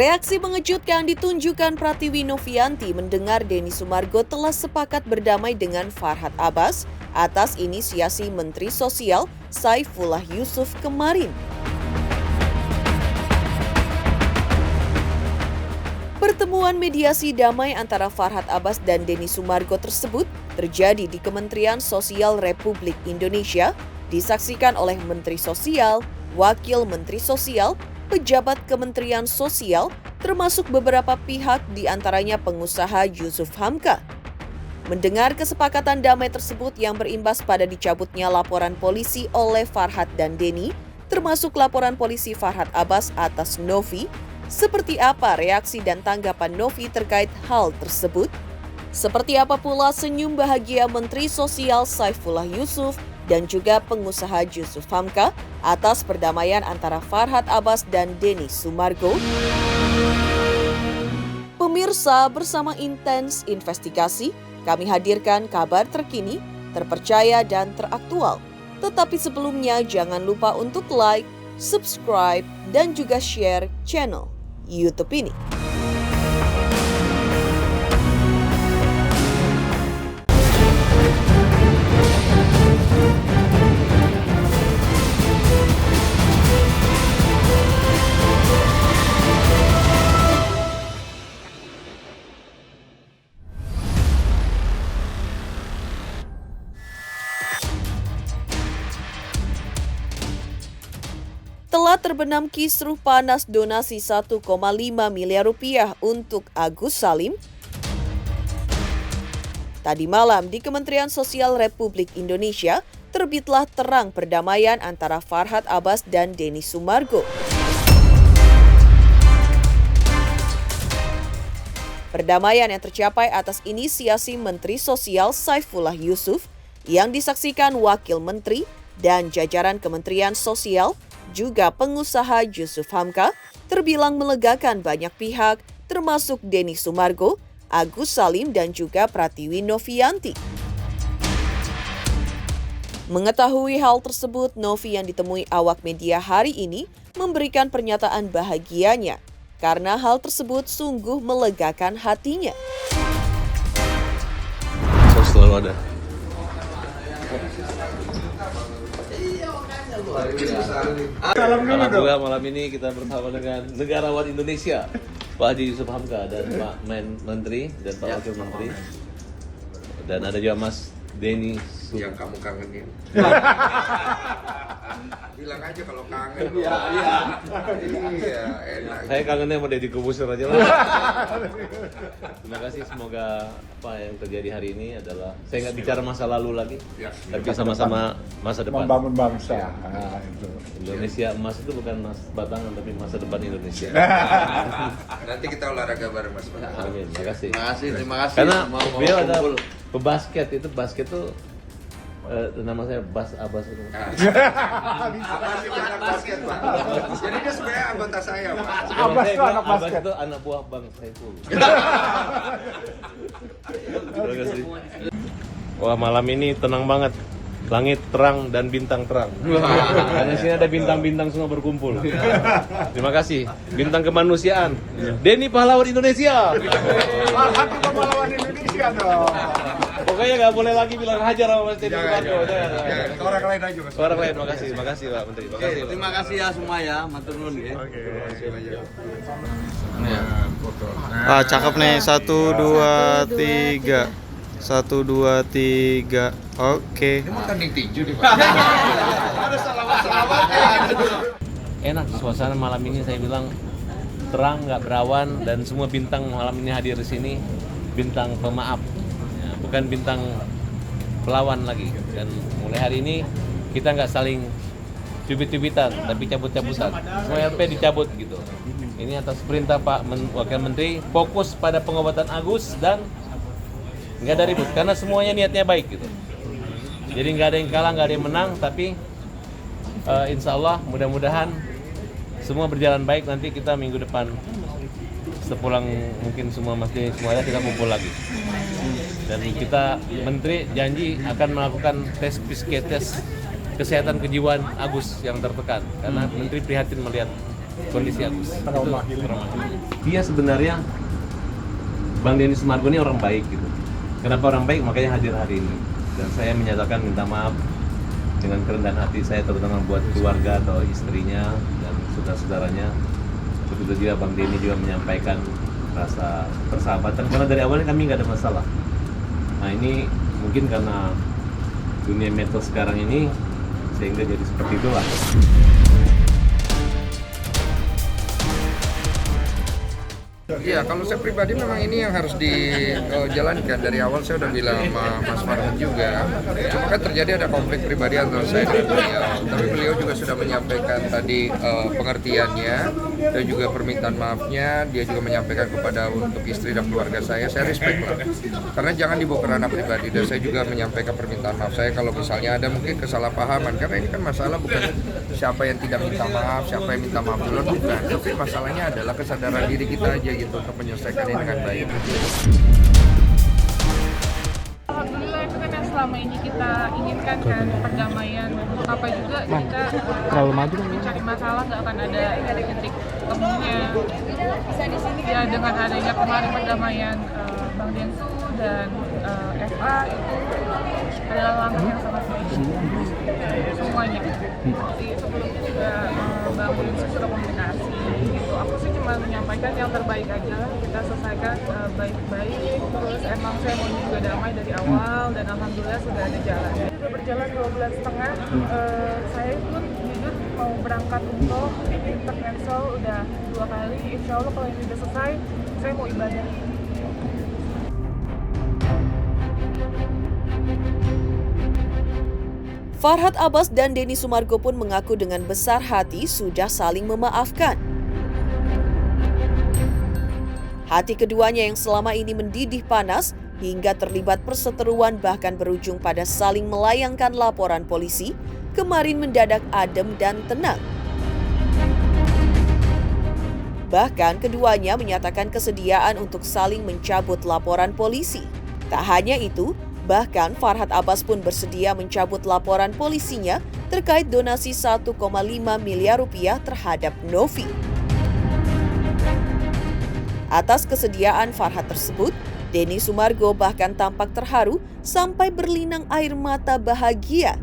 Reaksi mengejutkan ditunjukkan Pratiwi Novianti mendengar Denny Sumargo telah sepakat berdamai dengan Farhad Abbas atas inisiasi Menteri Sosial Saifullah Yusuf kemarin. Pertemuan mediasi damai antara Farhad Abbas dan Denny Sumargo tersebut terjadi di Kementerian Sosial Republik Indonesia, disaksikan oleh Menteri Sosial, Wakil Menteri Sosial, pejabat Kementerian Sosial, termasuk beberapa pihak diantaranya pengusaha Yusuf Hamka. Mendengar kesepakatan damai tersebut yang berimbas pada dicabutnya laporan polisi oleh Farhad dan Denny, termasuk laporan polisi Farhad Abbas atas Novi, seperti apa reaksi dan tanggapan Novi terkait hal tersebut? Seperti apa pula senyum bahagia Menteri Sosial Saifullah Yusuf dan juga pengusaha Yusuf Hamka atas perdamaian antara Farhad Abbas dan Denny Sumargo? Pemirsa, bersama Intens Investigasi, kami hadirkan kabar terkini, terpercaya dan teraktual. Tetapi sebelumnya jangan lupa untuk like, subscribe, dan juga share channel YouTube ini. Telah terbenam kisruh panas donasi 1,5 miliar rupiah untuk Agus Salim. Tadi malam di Kementerian Sosial Republik Indonesia terbitlah terang perdamaian antara Farhad Abbas dan Denny Sumargo. Perdamaian yang tercapai atas inisiasi Menteri Sosial Saifullah Yusuf yang disaksikan Wakil Menteri dan jajaran Kementerian Sosial, juga pengusaha Yusuf Hamka, terbilang melegakan banyak pihak, termasuk Denny Sumargo, Agus Salim, dan juga Pratiwi Novianti. Mengetahui hal tersebut, Novi yang ditemui awak media hari ini memberikan pernyataan bahagianya karena hal tersebut sungguh melegakan hatinya. Selalu ada. Alhamdulillah malam ini kita bersama dengan negarawan Indonesia, Pak Haji Yusuf Hamka dan Pak Menteri dan Pak Wakil Menteri, dan ada juga Mas Denny yang kamu kangenin. Bilang aja kalau kangen. Iya, enak. Saya kangennya sama Deddy Corbuzier aja lah. Terima kasih, semoga apa yang terjadi hari ini adalah, saya nggak bicara masa lalu lagi, tapi sama-sama masa depan. Membangun bangsa. Itu. Indonesia emas itu bukan emas batangan, tapi masa depan Indonesia. Nanti kita olahraga bareng Mas. Amin, terima kasih. Terima kasih. Karena beliau ada pebasket, itu basket tuh nama saya Bas Abbas itu. Abbas itu anak basket, Pak. Jadi dia sebenarnya anggota saya, Pak. Abbas itu anak Abbas basket. itu anak buah Bang Saiful. Terima kasih. Wah, malam ini tenang banget. Langit terang dan bintang terang. Karena sini ada bintang-bintang semua berkumpul. Terima kasih. Bintang kemanusiaan. Denny pahlawan Indonesia. Farhad juga pahlawan Indonesia dong. Pokoknya nggak boleh lagi bilang hajar sama Mas Denny Sumargo. Orang lain aja Mas. Orang lain, makasih Pak Menteri. Makasih. Terima kasih ya semua ya, matur nuwun ya. Ah, cakep nih. 1 2 3. 1 2 3. Oke. Ini mau tanding tinju nih, Pak. Ada salaman-salaman. Enak suasana malam ini, saya bilang terang, nggak berawan, dan semua bintang malam ini hadir di sini bintang pemaaf, ya, bukan bintang pelawan lagi. Dan mulai hari ini kita nggak saling cubit-cubitan, tapi cabut-cabutan. Semua LP dicabut gitu. Ini atas perintah Pak Wakil Menteri, fokus pada pengobatan Agus dan nggak ada ribut, karena semuanya niatnya baik gitu. Jadi nggak ada yang kalah, nggak ada yang menang, tapi insya Allah mudah-mudahan semua berjalan baik. Nanti kita minggu depan sepulang mungkin semua semuanya kita kumpul lagi. Dan kita Menteri janji akan melakukan tes psikotest kesehatan kejiwaan Agus yang tertekan, karena Menteri prihatin melihat kondisi Agus. Trauma. Dia sebenarnya Bang Denny Sumargo ini orang baik gitu. Kenapa orang baik? Makanya hadir hari ini. Dan saya menyatakan minta maaf dengan kerendahan hati saya, terutama buat keluarga atau istrinya dan saudara-saudaranya. Begitu juga Bang Denny juga menyampaikan rasa persahabatan, karena dari awalnya kami nggak ada masalah. Nah ini mungkin karena dunia medsos sekarang ini sehingga jadi seperti itulah. Iya, kalau saya pribadi memang ini yang harus dijalankan. Dari awal saya udah bilang sama Mas Farhan juga. Cuma kan terjadi ada konflik pribadi antara saya dan beliau. Tapi beliau juga sudah menyampaikan tadi pengertiannya dan juga permintaan maafnya. Dia juga menyampaikan kepada untuk istri dan keluarga saya respect lah. Karena jangan dibawa ke ranah pribadi. Dan saya juga menyampaikan permintaan maaf saya kalau misalnya ada mungkin kesalahpahaman. Karena ini kan masalah bukan siapa yang tidak minta maaf, siapa yang minta maaf duluan, bukan. Tapi masalahnya adalah kesadaran diri kita aja gitu untuk menyelesaikan ini dengan baik. Alhamdulillah itu kan yang selama ini kita inginkan kan, perdamaian. Untuk apa juga kita mencari masalah, nggak akan ada titik temunya. Ya dengan adanya kemarin perdamaian Bang Densu dan FA itu adalah langkah yang sangat baik semuanya. Seperti sebelumnya juga Bang Densu sudah komunikasi gitu. Aku sih cuma menyampaikan yang terbaik aja lah, kita selesaikan baik-baik. Terus emang saya mau juga damai dari awal dan alhamdulillah sudah ada jalan. Sudah berjalan 2 bulan setengah. Saya pun jujur mau berangkat umroh Intermensol udah 2 kali. Insya Allah kalau ini udah selesai, saya mau ibadah. Farhad Abbas dan Denny Sumargo pun mengaku dengan besar hati sudah saling memaafkan. Hati keduanya yang selama ini mendidih panas hingga terlibat perseteruan bahkan berujung pada saling melayangkan laporan polisi, kemarin mendadak adem dan tenang. Bahkan keduanya menyatakan kesediaan untuk saling mencabut laporan polisi. Tak hanya itu, bahkan Farhad Abbas pun bersedia mencabut laporan polisinya terkait donasi 1,5 miliar rupiah terhadap Novi. Atas kesediaan Farhad tersebut, Denny Sumargo bahkan tampak terharu sampai berlinang air mata bahagia.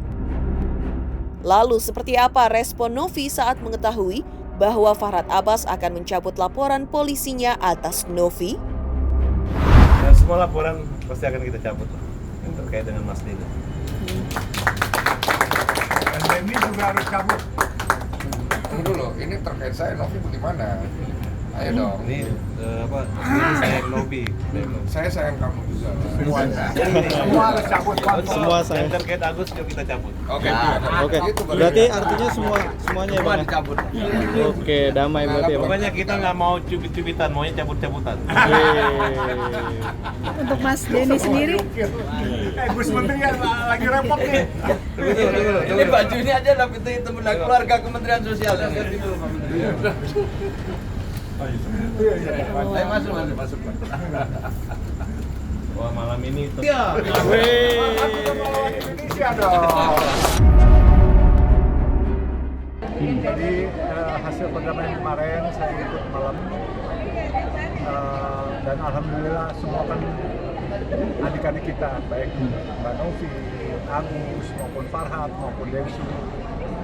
Lalu seperti apa respon Novi saat mengetahui bahwa Farhad Abbas akan mencabut laporan polisinya atas Novi? Dan semua laporan pasti akan kita cabut yang terkait dengan Mas Denny. Dan Denny juga harus cabut. Tunggu dulu, ini terkait saya, Novi bagaimana? Ayo dong. Ini ini sayang Novi. Saya sayang kamu juga. Semua harus cabut. Semua saya. Yang terkait Agus yuk kita cabut. Oke. Oke. Berarti artinya semuanya ya, Bang? dicabut. Oke, damai berarti ya, Bang. Pokoknya kita nggak mau cubit-cubitan, maunya cabut-cabutan. Untuk Mas Denny sendiri, Gus Menteri lagi repot nih. Ini baju ini aja dapat teman keluarga Kementerian Sosial. Ayo masuk. Wah malam ini Indonesia dong. Jadi hasil perdamaian kemarin saya ikut malam dan alhamdulillah semua kan adik-adik kita, baik Mbak Novi, Agus maupun Farhad maupun Densu,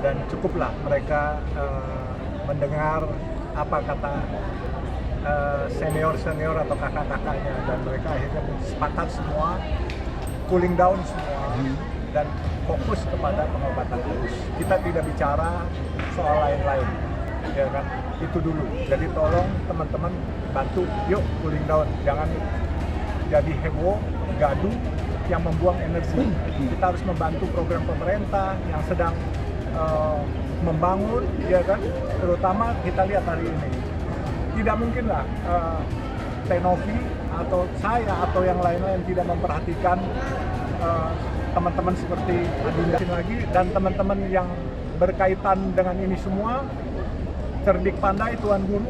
dan cukuplah mereka mendengar apa kata senior-senior atau kakak-kakaknya, dan mereka akhirnya sepakat semua cooling down semua dan fokus kepada pengobatan terus. Kita tidak bicara soal lain-lain, ya kan? Itu dulu. Jadi tolong teman-teman bantu, yuk cooling down, jangan jadi heboh, gaduh yang membuang energi. Kita harus membantu program pemerintah yang sedang membangun, ya kan? Terutama kita lihat hari ini, tidak mungkinlah Tenovi atau saya atau yang lain-lain tidak memperhatikan teman-teman seperti Adinda lagi dan teman-teman yang berkaitan dengan ini semua. Cerdik pandai Tuan Guru,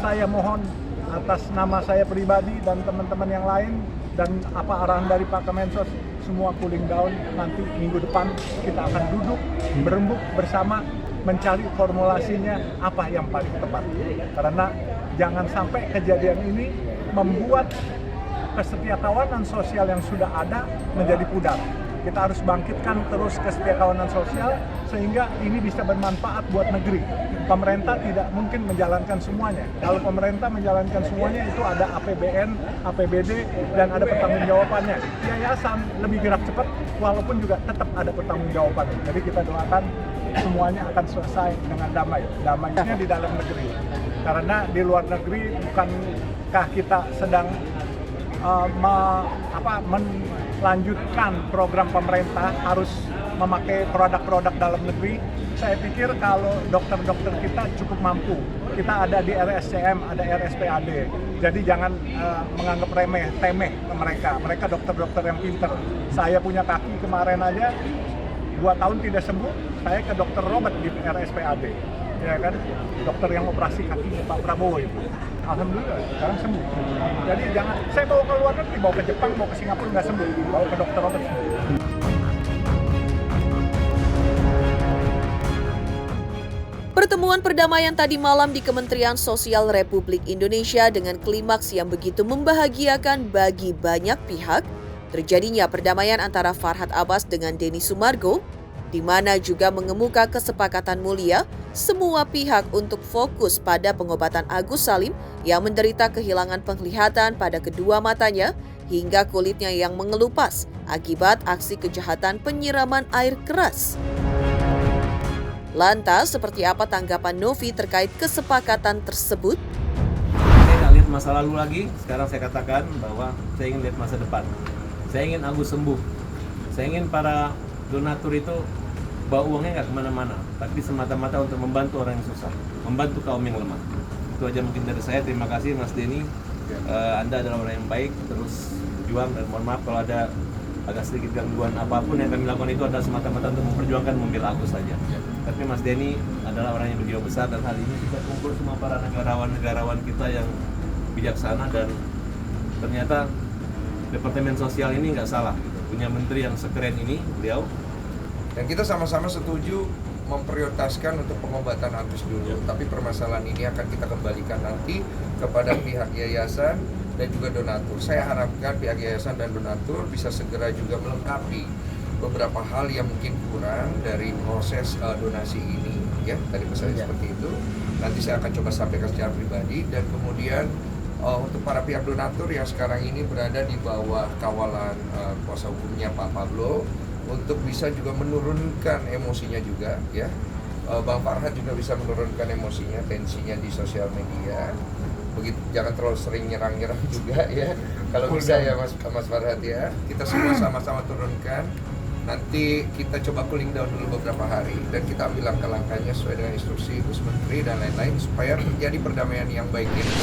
saya mohon atas nama saya pribadi dan teman-teman yang lain dan apa arahan dari Pak Kemensos, semua cooling down. Nanti minggu depan kita akan duduk berembuk bersama mencari formulasinya apa yang paling tepat. Karena jangan sampai kejadian ini membuat kesetiakawanan sosial yang sudah ada menjadi pudar. Kita harus bangkitkan terus kesetiakawanan sosial sehingga ini bisa bermanfaat buat negeri. Pemerintah tidak mungkin menjalankan semuanya. Kalau pemerintah menjalankan semuanya itu ada APBN, APBD, dan ada pertanggungjawabannya. Yayasan lebih gerak cepat walaupun juga tetap ada pertanggungjawabannya. Jadi kita doakan semuanya akan selesai dengan damai. Damainya di dalam negeri. Karena di luar negeri bukankah kita sedang melanjutkan program pemerintah harus memakai produk-produk dalam negeri. Saya pikir kalau dokter-dokter kita cukup mampu. Kita ada di RSCM, ada RSPAD. Jadi jangan menganggap temeh ke mereka. Mereka dokter-dokter yang pinter. Saya punya kaki kemarin aja 2 tahun tidak sembuh. Saya ke dokter Robert di RSPAD. Ya kan, dokter yang operasi kakinya Pak Prabowo itu. Alhamdulillah, sekarang sembuh. Jadi jangan, saya bawa ke luar negeri, bawa ke Jepang, bawa ke Singapura nggak sembuh, bawa ke dokter Robert sembuh. Pertemuan perdamaian tadi malam di Kementerian Sosial Republik Indonesia dengan klimaks yang begitu membahagiakan bagi banyak pihak, terjadinya perdamaian antara Farhad Abbas dengan Denny Sumargo, di mana juga mengemuka kesepakatan mulia semua pihak untuk fokus pada pengobatan Agus Salim yang menderita kehilangan penglihatan pada kedua matanya hingga kulitnya yang mengelupas akibat aksi kejahatan penyiraman air keras. Lantas, seperti apa tanggapan Novi terkait kesepakatan tersebut? Saya nggak lihat masa lalu lagi, sekarang saya katakan bahwa saya ingin lihat masa depan. Saya ingin Agus sembuh. Saya ingin para donatur itu bawa uangnya nggak kemana-mana, tapi semata-mata untuk membantu orang yang susah, membantu kaum yang lemah. Itu aja mungkin dari saya. Terima kasih Mas Denny. Anda adalah orang yang baik, terus juang, dan mohon maaf kalau ada agak sedikit gangguan. Apapun yang kami lakukan itu adalah semata-mata untuk memperjuangkan membela Agus saja. Tapi Mas Denny adalah orang yang berjiwa besar, dan hal ini kita kumpul semua para negarawan kita yang bijaksana, dan ternyata Departemen Sosial ini nggak salah, gitu. Punya menteri yang sekeren ini, beliau. Dan kita sama-sama setuju memprioritaskan untuk pengobatan Agus dulu. Tapi permasalahan ini akan kita kembalikan nanti kepada pihak yayasan dan juga donatur. Saya harapkan pihak yayasan dan donatur bisa segera juga melengkapi beberapa hal yang mungkin kurang dari proses donasi ini. Ya, tadi pesannya seperti itu. Nanti saya akan coba sampaikan secara pribadi, dan kemudian untuk para pihak donatur yang sekarang ini berada di bawah kawalan kuasa hukumnya Pak Pablo, untuk bisa juga menurunkan emosinya juga, ya. Bang Farhad juga bisa menurunkan emosinya, tensinya di sosial media. Begitu, jangan terlalu sering nyerang-nyerang juga, ya. Kalau bisa ya Mas Farhad, ya. Kita semua sama-sama turunkan. Nanti kita coba cooling down dulu beberapa hari, dan kita ambil langkah-langkahnya sesuai dengan instruksi Gus Menteri dan lain-lain supaya terjadi perdamaian yang baik ini.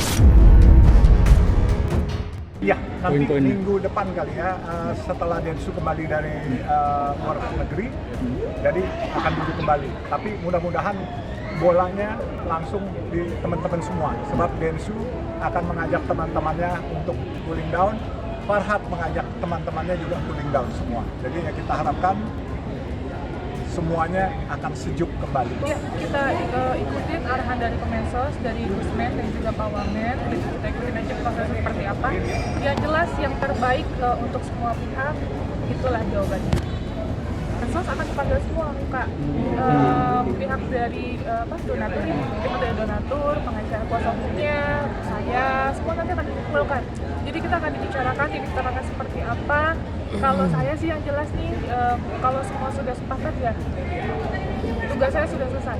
Ya, nanti minggu depan kali ya, setelah Densu kembali dari luar negeri, jadi akan duduk kembali. Tapi mudah-mudahan bolanya langsung di teman-teman semua, sebab Densu akan mengajak teman-temannya untuk cooling down, Farhad mengajak teman-temannya juga cooling down semua. Jadi ya kita harapkan semuanya akan sejuk kembali. Ya, kita ikutin arahan dari Kemensos, dari Gusmen dan juga Pak Wamen. Kita ikutin aja prosesnya seperti apa. Yang jelas yang terbaik untuk semua pihak, itulah jawabannya. Kemensos akan dipanggil semua muka. Pihak dari donatur, pengacara kuasa hukumnya, saya, semua nanti akan dikumpulkan. Jadi kita akan dibicarakan seperti apa. Kalau saya sih yang jelas nih, kalau semua sudah sepakat ya, tugas saya sudah selesai.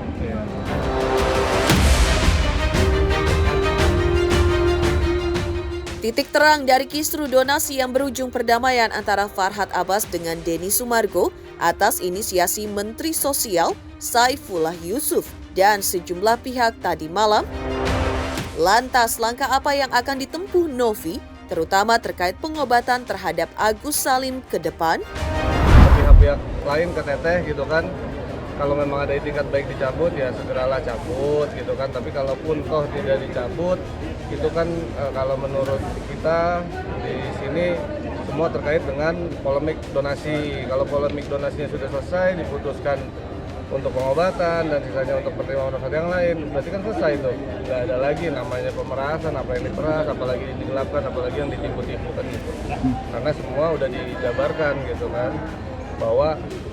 Titik terang dari kisru donasi yang berujung perdamaian antara Farhad Abbas dengan Denny Sumargo atas inisiasi Menteri Sosial Saifullah Yusuf dan sejumlah pihak tadi malam. Lantas, langkah apa yang akan ditempuh Novi, terutama terkait pengobatan terhadap Agus Salim ke depan? Pihak-pihak lain ke Teteh gitu kan, kalau memang ada itikat baik dicabut ya segeralah cabut gitu kan. Tapi kalaupun toh tidak dicabut, itu kan kalau menurut kita di sini semua terkait dengan polemik donasi. Kalau polemik donasinya sudah selesai, diputuskan untuk pengobatan dan sisanya untuk pertimbangan manfaat yang lain. Berarti kan selesai tuh, nggak ada lagi namanya pemerasan, apa yang diperas, apalagi yang digelapkan, apalagi yang ditipu-tipu kan gitu. Karena semua udah dijabarkan gitu kan, bahwa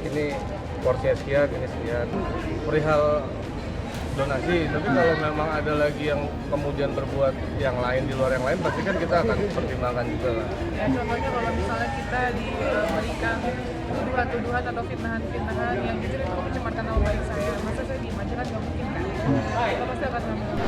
ini porsinya sekian, ini sekian. Perihal donasi, tapi kalau memang ada lagi yang kemudian berbuat yang lain di luar yang lain, pasti kan kita akan pertimbangkan juga lah. Ya contohnya kalau misalnya kita diberikan tuduhan-tuduhan atau fitnahan-fitnahan yang jujur itu mencemarkan nama baik saya, masa saya diem aja kan nggak mungkin kan? Kita pasti akan mengambil.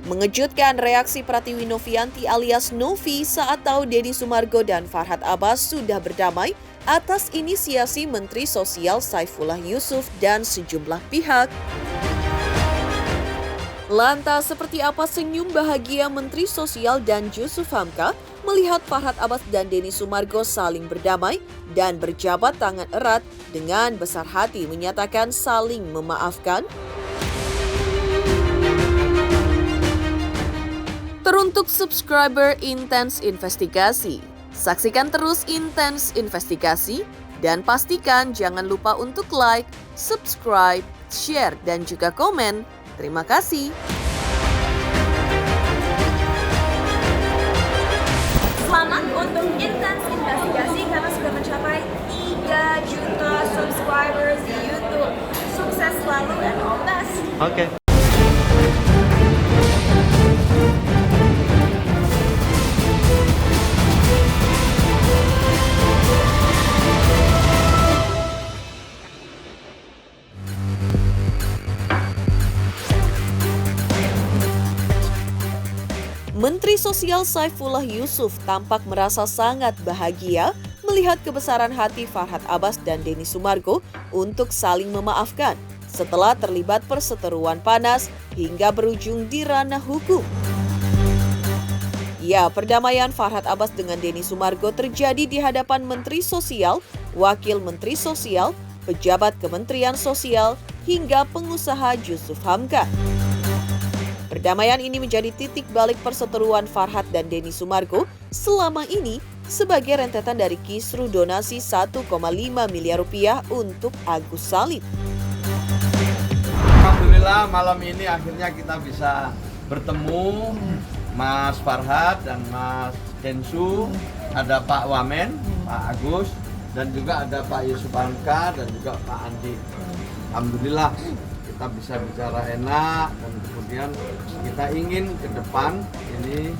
Mengejutkan reaksi Pratiwi Novianti alias Novi saat tahu Denny Sumargo dan Farhad Abbas sudah berdamai atas inisiasi Menteri Sosial Saifullah Yusuf dan sejumlah pihak. Lantas seperti apa senyum bahagia Menteri Sosial dan Yusuf Hamka melihat Farhad Abbas dan Denny Sumargo saling berdamai dan berjabat tangan erat dengan besar hati menyatakan saling memaafkan? Teruntuk subscriber Intense Investigasi, saksikan terus Intense Investigasi dan pastikan jangan lupa untuk like, subscribe, share, dan juga komen. Terima kasih. Selamat untuk Intense Investigasi karena sudah mencapai 3 juta subscribers di YouTube. Sukses selalu dan all the best. Oke. Menteri Sosial Saifullah Yusuf tampak merasa sangat bahagia melihat kebesaran hati Farhad Abbas dan Denny Sumargo untuk saling memaafkan setelah terlibat perseteruan panas hingga berujung di ranah hukum. Ya, perdamaian Farhad Abbas dengan Denny Sumargo terjadi di hadapan Menteri Sosial, Wakil Menteri Sosial, pejabat Kementerian Sosial, hingga pengusaha Yusuf Hamka. Perdamaian ini menjadi titik balik perseteruan Farhad dan Denny Sumargo selama ini sebagai rentetan dari kisru donasi 1,5 miliar rupiah untuk Agus Salim. Alhamdulillah malam ini akhirnya kita bisa bertemu Mas Farhad dan Mas Densu, ada Pak Wamen, Pak Agus, dan juga ada Pak Yusuf Hamka dan juga Pak Andi. Alhamdulillah kita bisa bicara enak dan kemudian kita ingin ke depan ini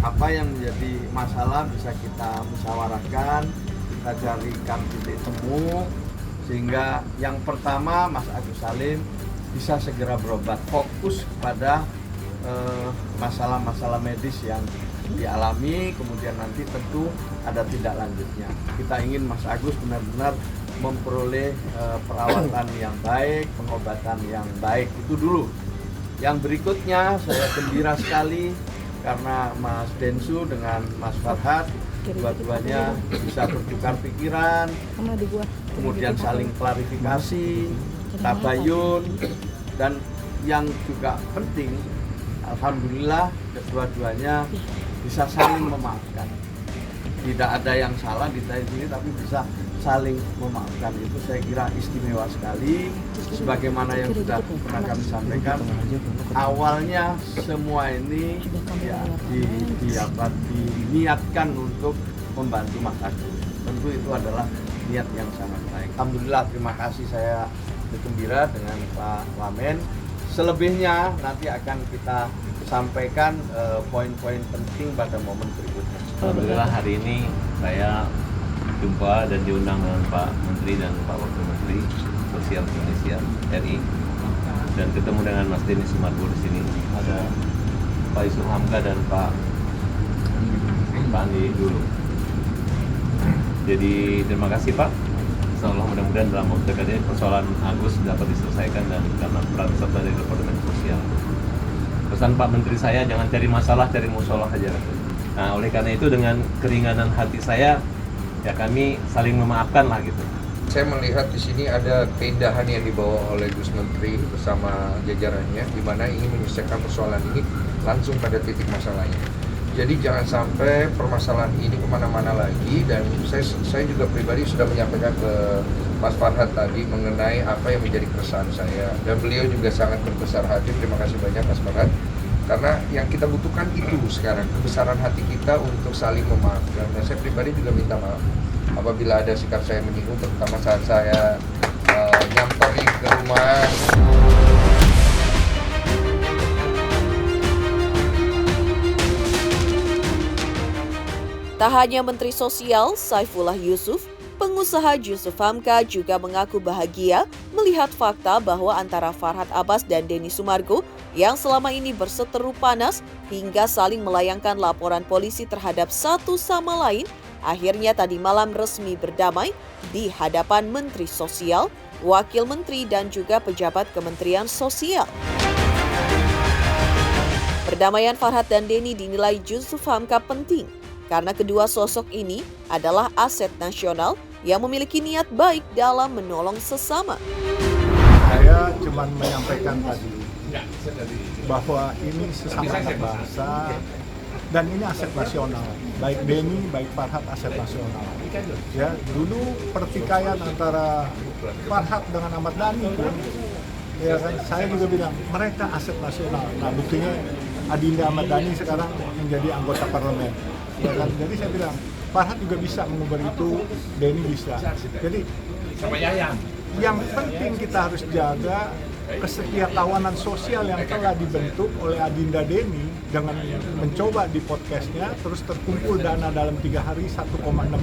apa yang menjadi masalah bisa kita musyawarahkan, kita carikan titik temu sehingga yang pertama Mas Agus Salim bisa segera berobat, fokus kepada masalah-masalah medis yang dialami, kemudian nanti tentu ada tindak lanjutnya. Kita ingin Mas Agus benar-benar memperoleh perawatan yang baik, pengobatan yang baik, itu dulu. Yang berikutnya saya gembira sekali karena Mas Densu dengan Mas Farhad dua-duanya bisa bertukar pikiran, kemudian saling klarifikasi, tabayun, dan yang juga penting, alhamdulillah kedua-duanya bisa saling memaafkan. Tidak ada yang salah di sini, tapi bisa saling memaafkan. Itu saya kira istimewa sekali. Sebagaimana yang sudah pernah kami sampaikan, awalnya semua ini ya, diniatkan untuk membantu Mas Agus. Tentu itu adalah niat yang sangat baik. Alhamdulillah, terima kasih, saya bergembira dengan Pak Wamen. Selebihnya nanti akan kita sampaikan poin-poin penting pada momen berikutnya. Alhamdulillah hari ini saya jumpa dan diundang dengan Pak Menteri dan Pak Wakil Menteri Sosial Indonesia RI dan ketemu dengan Mas Denny Sumargo di sini. Ada Pak Yusuf Hamka dan Pak Andi dulu. Jadi terima kasih Pak. Insyaallah mudah-mudahan dalam waktu dekat ini persoalan Agus dapat diselesaikan dan karena peran serta dari Departemen Sosial. Pesan Pak Menteri saya jangan cari masalah, cari musolah aja. Nah oleh karena itu dengan keringanan hati saya ya kami saling memaafkan lah gitu. Saya melihat di sini ada keindahan yang dibawa oleh Gus Menteri bersama jajarannya, di mana ingin menyelesaikan persoalan ini langsung pada titik masalahnya. Jadi jangan sampai permasalahan ini kemana-mana lagi, dan saya juga pribadi sudah menyampaikan ke Mas Farhad tadi mengenai apa yang menjadi keresahan saya, dan beliau juga sangat berbesar hati. Terima kasih banyak Mas Farhad, karena yang kita butuhkan itu sekarang, kebesaran hati kita untuk saling memaafkan. Dan saya pribadi juga minta maaf apabila ada sikap saya menyinggung, terutama saat saya nyamperin ke rumah. Tak hanya Menteri Sosial Saifullah Yusuf, pengusaha Jusuf Hamka juga mengaku bahagia melihat fakta bahwa antara Farhad Abbas dan Denny Sumargo yang selama ini berseteru panas hingga saling melayangkan laporan polisi terhadap satu sama lain, akhirnya tadi malam resmi berdamai di hadapan Menteri Sosial, Wakil Menteri dan juga pejabat Kementerian Sosial. Perdamaian Farhad dan Denny dinilai Jusuf Hamka penting karena kedua sosok ini adalah aset nasional yang memiliki niat baik dalam menolong sesama. Saya cuma menyampaikan tadi bahwa ini sesama anak bangsa dan ini aset nasional. Baik Denny, baik Farhad aset nasional. Ya, dulu pertikaian antara Farhad dengan Ahmad Dhani pun, ya kan, saya juga bilang mereka aset nasional. Nah, buktinya Adinda Ahmad Dhani sekarang menjadi anggota parlemen. Ya kan? Jadi saya bilang Farhad juga bisa mengubah itu, Denny bisa. Jadi yang penting kita harus jaga kesetiakawanan sosial yang telah dibentuk oleh Adinda Denny dengan mencoba di podcastnya, terus terkumpul dana dalam 3 hari 1,6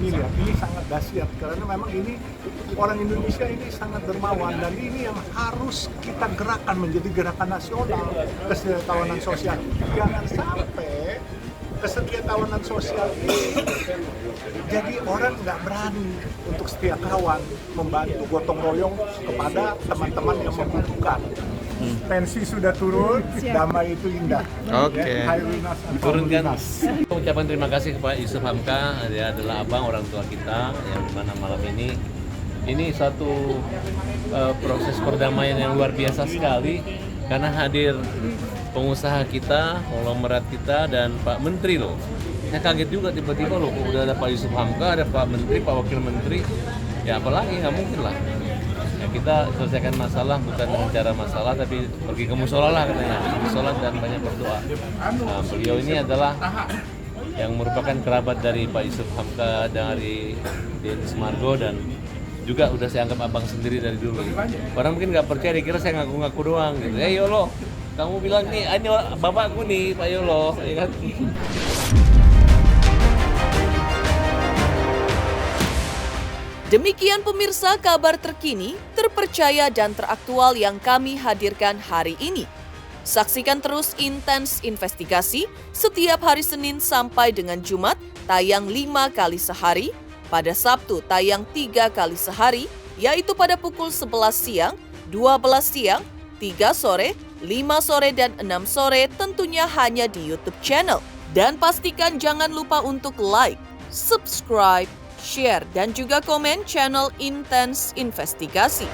miliar. Ini sangat dahsyat karena memang ini orang Indonesia ini sangat dermawan, dan ini yang harus kita gerakan menjadi gerakan nasional, kesetiakawanan sosial. Jangan sampai kesetiakawanan sosial ini jadi orang nggak berani untuk setia kawan, membantu gotong royong kepada teman-teman yang membutuhkan. Tensi sudah turun, damai itu indah. Oke. Turunkan. Ucapan terima kasih kepada Jusuf Hamka, dia adalah abang orang tua kita yang dimana malam ini satu proses perdamaian yang luar biasa sekali karena hadir pengusaha kita, konglomerat kita, dan Pak Menteri loh. Saya kaget juga tiba-tiba loh, udah ada Pak Jusuf Hamka, ada Pak Menteri, Pak Wakil Menteri. Ya apalagi, nggak mungkin lah. Ya, kita selesaikan masalah bukan bicara masalah, tapi pergi ke musola lah katanya. Musola dan banyak berdoa. Nah, beliau ini adalah yang merupakan kerabat dari Pak Jusuf Hamka, dari Denny Sumargo, dan juga udah saya anggap abang sendiri dari dulu. Orang mungkin nggak percaya, dikira saya ngaku-ngaku doang gitu. Yolo, kamu bilang nih, ini bapakku nih, Pak Yolo, ya kan? Demikian pemirsa kabar terkini, terpercaya dan teraktual yang kami hadirkan hari ini. Saksikan terus Intens Investigasi setiap hari Senin sampai dengan Jumat tayang 5 kali sehari, pada Sabtu tayang 3 kali sehari, yaitu pada pukul 11 siang, 12 siang, 3 sore, 5 sore, dan 6 sore, tentunya hanya di YouTube channel. Dan pastikan jangan lupa untuk like, subscribe, share, dan juga komen channel Intens Investigasi.